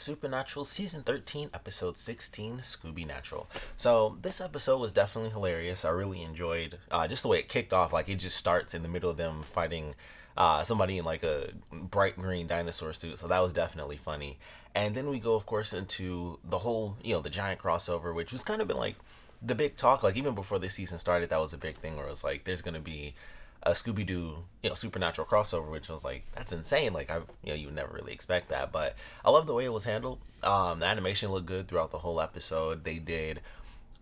Supernatural Season 13, Episode 16, Scoobynatural. So, this episode was definitely hilarious. I really enjoyed just the way it kicked off. Like, it just starts in the middle of them fighting somebody in like a bright green dinosaur suit. So, that was definitely funny. And then we go, of course, into the whole, the giant crossover, which was kind of been like the big talk. Like, even before this season started, that was a big thing where it was like, there's going to be a Scooby-Doo, supernatural crossover, which was like, that's insane. Like, you would never really expect that, but I love the way it was handled. The animation looked good throughout the whole episode. They did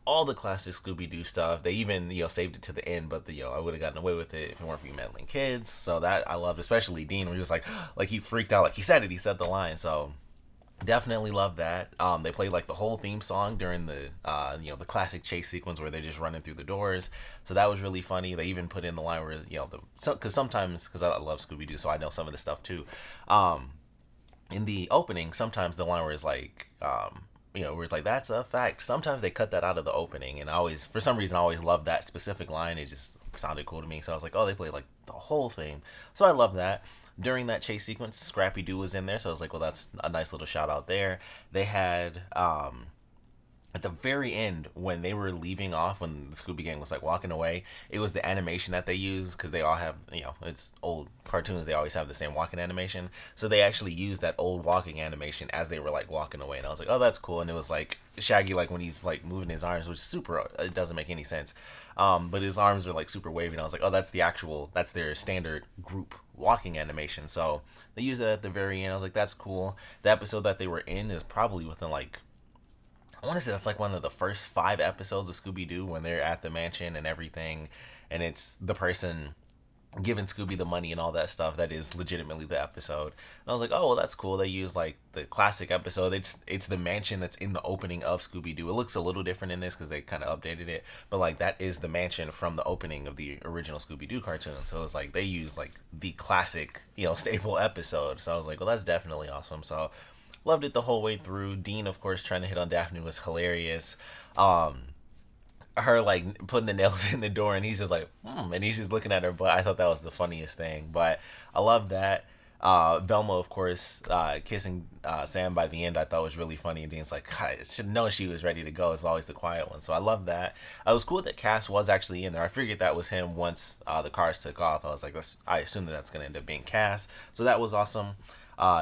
all the classic Scooby-Doo stuff. They even, saved it to the end, but I would have gotten away with it if it weren't for you meddling kids. So that I loved, especially Dean, where he was like, like he freaked out, like he said the line. So definitely love that. They played like the whole theme song during the the classic chase sequence where they're just running through the doors. So that was really funny. They even put in the line where because sometimes, because I love Scooby Doo, so I know some of the stuff too. In the opening, sometimes the line where it's like where it's like, that's a fact. Sometimes they cut that out of the opening, and I always, for some reason, I always loved that specific line. It just sounded cool to me. So I was like, oh, they played like the whole thing. So I love that. During that chase sequence, Scrappy Doo was in there, so I was like, well, that's a nice little shout out there. They had at the very end when they were leaving off, when the Scooby Gang was like walking away, it was the animation that they used, because they all have, it's old cartoons, they always have the same walking animation, so they actually used that old walking animation as they were like walking away, and I was like, oh, that's cool. And it was like Shaggy, like when he's like moving his arms, which is super, it doesn't make any sense, but his arms are like super wavy, and I was like, oh, that's their standard group walking animation. So they used it at the very end. I was like, that's cool. The episode that they were in is probably within like, I want to say that's like one of the first 5 episodes of Scooby-Doo, when they're at the mansion and everything, and it's the person giving Scooby the money and all that stuff that is legitimately the episode. And I was like, oh, well, that's cool. They use like the classic episode. It's the mansion that's in the opening of Scooby-Doo. It looks a little different in this because they kind of updated it, but like that is the mansion from the opening of the original Scooby-Doo cartoon. So it's like they use like the classic, staple episode. So I was like, well, that's definitely awesome. So loved it the whole way through. Dean, of course, trying to hit on Daphne was hilarious. Her like putting the nails in the door, and he's just like, and he's just looking at her butt. I thought that was the funniest thing, but I love that. Velma, of course, kissing Sam by the end, I thought was really funny. And Dean's like, God, I should have known she was ready to go. It's always the quiet one. So I love that. It was cool that Cass was actually in there. I figured that was him once the cars took off. I was like, I assume that's going to end up being Cass. So that was awesome.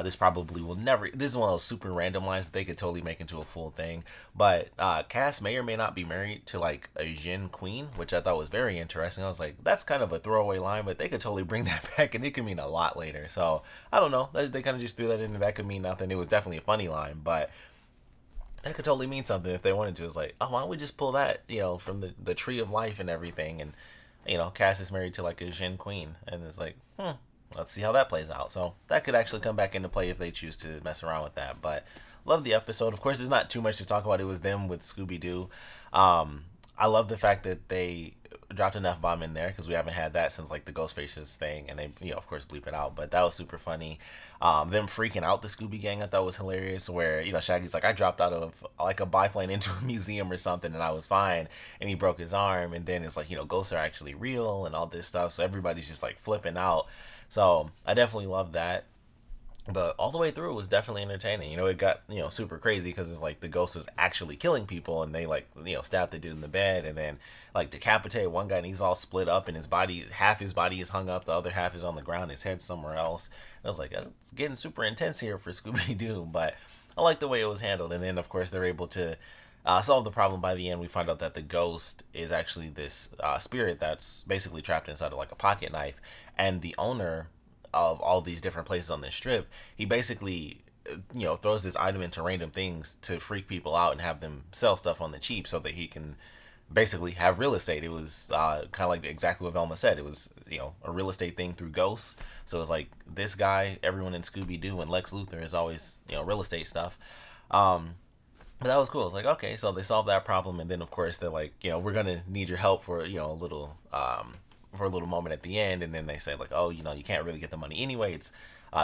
This probably will never. This is one of those super random lines that they could totally make into a full thing. But Cass may or may not be married to like a Jin queen, which I thought was very interesting. I was like, that's kind of a throwaway line, but they could totally bring that back, and it could mean a lot later. So I don't know. They kind of just threw that in. That could mean nothing. It was definitely a funny line, but that could totally mean something if they wanted to. It's like, oh, why don't we just pull that, from the tree of life and everything, and Cass is married to like a Jin queen, and it's like, let's see how that plays out. So that could actually come back into play if they choose to mess around with that. But love the episode. Of course, there's not too much to talk about. It was them with Scooby-Doo. I love the fact that they dropped an F-bomb in there, because we haven't had that since like the Ghostfaces thing, and they, of course, bleep it out. But that was super funny. Them freaking out the Scooby Gang, I thought was hilarious, where, Shaggy's like, I dropped out of like a biplane into a museum or something, and I was fine, and he broke his arm, and then it's like, ghosts are actually real and all this stuff. So everybody's just like flipping out. So I definitely love that. But all the way through, it was definitely entertaining. It got, super crazy, because it's like the ghost was actually killing people, and they like, stabbed the dude in the bed, and then like decapitate one guy, and he's all split up, and his body, half his body is hung up, the other half is on the ground, his head's somewhere else. And I was like, it's getting super intense here for Scooby-Doo, but I like the way it was handled. And then, of course, they're able to solve the problem by the end. We find out that the ghost is actually this spirit that's basically trapped inside of like a pocket knife, and the owner of all these different places on this strip, he basically throws this item into random things to freak people out and have them sell stuff on the cheap, so that he can basically have real estate. It was kind of like exactly what Velma said. It was a real estate thing through ghosts. So it's like this guy, everyone in Scooby-Doo and Lex Luthor is always real estate stuff. But that was cool. It's like, okay, so they solved that problem, and then of course they're like, we're gonna need your help for a little for a little moment at the end. And then they say like, oh, you can't really get the money anyway. It's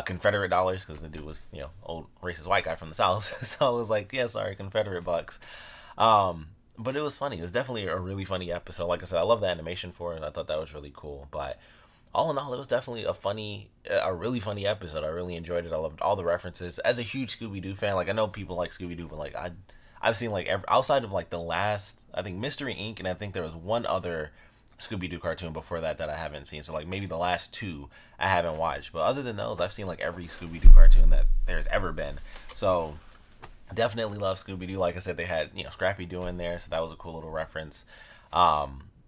Confederate dollars, because the dude was old racist white guy from the South. So it was like, yeah, sorry, Confederate bucks. But it was funny. It was definitely a really funny episode. Like I said, I love the animation for it. I thought that was really cool. But all in all, it was definitely a really funny episode. I really enjoyed it. I loved all the references. As a huge Scooby Doo fan, like I know people like Scooby Doo, but like I've seen like outside of like the last, I think Mystery Inc. and I think there was one other Scooby Doo cartoon before that I haven't seen. So like maybe the last two I haven't watched, but other than those, I've seen like every Scooby Doo cartoon that there's ever been. So definitely love Scooby Doo. Like I said, they had Scrappy Doo in there, so that was a cool little reference.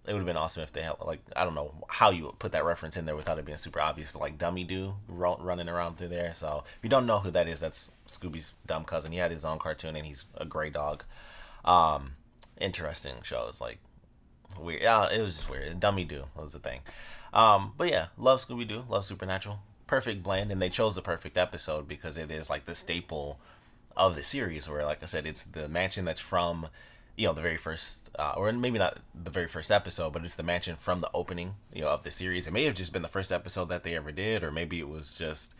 It would have been awesome if they had like I don't know how you would put that reference in there without it being super obvious, but like Dummy Doo running around through there. So if you don't know who that is, that's Scooby's dumb cousin. He had his own cartoon and he's a gray dog. Um, Interesting shows like weird. Yeah, it was just weird. Dummy Doo was the thing. But yeah, love Scooby Doo, love Supernatural. Perfect blend, and they chose the perfect episode because it is like the staple of the series. Where, like I said, it's the mansion that's from, the very first, or maybe not the very first episode, but it's the mansion from the opening, of the series. It may have just been the first episode that they ever did, or maybe it was just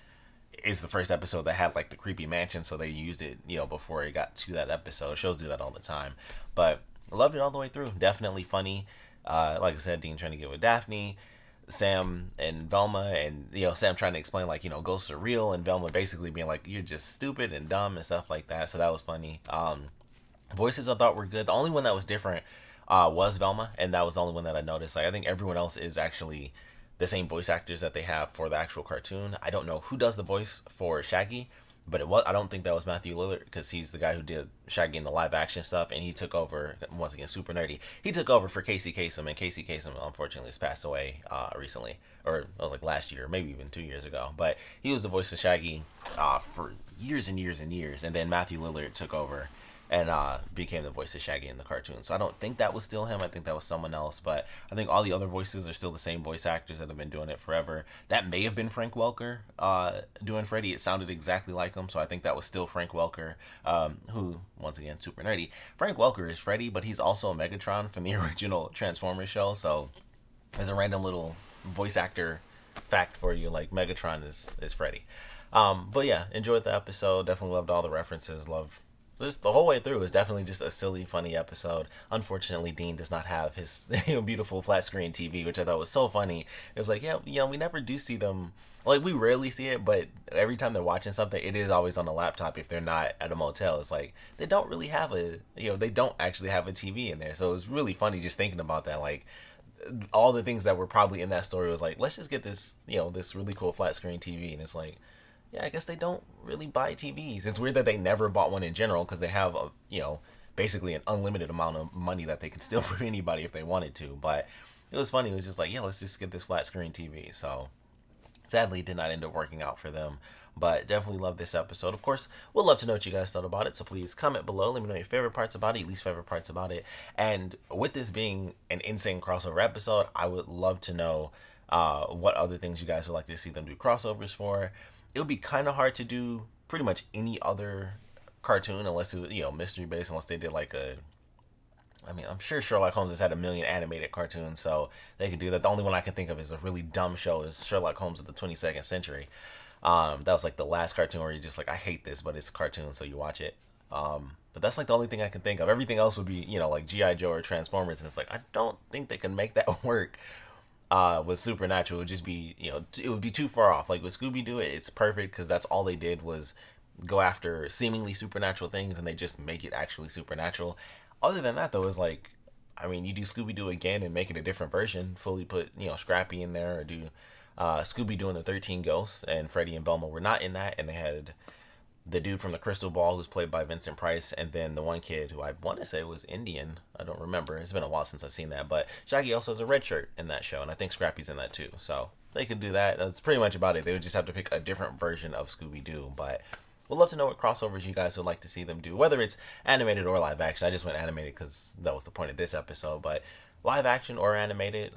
it's the first episode that had like the creepy mansion, so they used it, before it got to that episode. Shows do that all the time, but loved it all the way through. Definitely funny. Like I said, Dean trying to get with Daphne, Sam and Velma, and Sam trying to explain like ghosts are real, and Velma basically being like you're just stupid and dumb and stuff like that. So that was funny. Voices I thought were good. The only one that was different was Velma, and that was the only one that I noticed. Like I think everyone else is actually the same voice actors that they have for the actual cartoon. I don't know who does the voice for Shaggy, but it was I don't think that was Matthew Lillard because he's the guy who did Shaggy in the live action stuff, and he took over once again super nerdy. He took over for Casey Kasem, and Casey Kasem unfortunately has passed away recently, or like last year, maybe even 2 years ago. But he was the voice of Shaggy for years and years and years, and then Matthew Lillard took over and became the voice of Shaggy in the cartoon. So I don't think that was still him. I think that was someone else. But I think all the other voices are still the same voice actors that have been doing it forever. That may have been Frank Welker doing Freddy. It sounded exactly like him. So I think that was still Frank Welker, who, once again, super nerdy. Frank Welker is Freddy, but he's also a Megatron from the original Transformers show. So as a random little voice actor fact for you, like Megatron is Freddy. But yeah, enjoyed the episode. Definitely loved all the references. Love just the whole way through is definitely just a silly, funny episode. Unfortunately, Dean does not have his beautiful flat screen TV, which I thought was so funny. It was like, yeah, we never do see them. Like we rarely see it, but every time they're watching something, it is always on a laptop. If they're not at a motel, it's like they don't really have they don't actually have a TV in there. So it was really funny just thinking about that. Like all the things that were probably in that story was like, let's just get this, this really cool flat screen TV, and it's like, yeah, I guess they don't really buy TVs. It's weird that they never bought one in general because they have basically an unlimited amount of money that they can steal from anybody if they wanted to. But it was funny. It was just like, yeah, let's just get this flat screen TV. So sadly, it did not end up working out for them. But definitely love this episode. Of course, we'd love to know what you guys thought about it. So please comment below. Let me know your favorite parts about it, your least favorite parts about it. And with this being an insane crossover episode, I would love to know what other things you guys would like to see them do crossovers for. It would be kind of hard to do pretty much any other cartoon unless it was, mystery based, unless they did like I'm sure Sherlock Holmes has had a million animated cartoons, so they could do that. The only one I can think of is a really dumb show is Sherlock Holmes of the 22nd century. That was like the last cartoon where you're just like, I hate this, but it's a cartoon, so you watch it. But that's like the only thing I can think of. Everything else would be, like G.I. Joe or Transformers, and it's like, I don't think they can make that work. With Supernatural, it would just be, it would be too far off. Like with Scooby-Doo, it's perfect because that's all they did was go after seemingly supernatural things and they just make it actually supernatural. Other than that, though, it's like, you do Scooby-Doo again and make it a different version, fully put, Scrappy in there, or do Scooby-Doo and the 13 Ghosts, and Freddy and Velma were not in that, and they had the dude from the Crystal Ball who's played by Vincent Price, and then the one kid who I want to say was Indian. I don't remember. It's been a while since I've seen that. But Shaggy also has a red shirt in that show, and I think Scrappy's in that too. So they could do that. That's pretty much about it. They would just have to pick a different version of Scooby-Doo. But we'd love to know what crossovers you guys would like to see them do, whether it's animated or live action. I just went animated because that was the point of this episode. But live action or animated,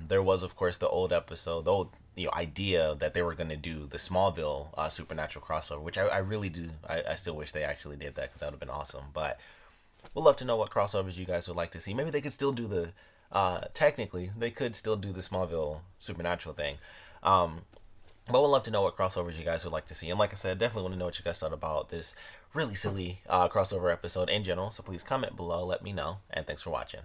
there was, of course, the old episode, the old idea that they were going to do the Smallville Supernatural crossover, which I really do. I still wish they actually did that because that would have been awesome. But we'd love to know what crossovers you guys would like to see. Maybe they could still do technically, they could still do the Smallville Supernatural thing. But we'd love to know what crossovers you guys would like to see. And like I said, definitely want to know what you guys thought about this really silly crossover episode in general. So please comment below, let me know. And thanks for watching.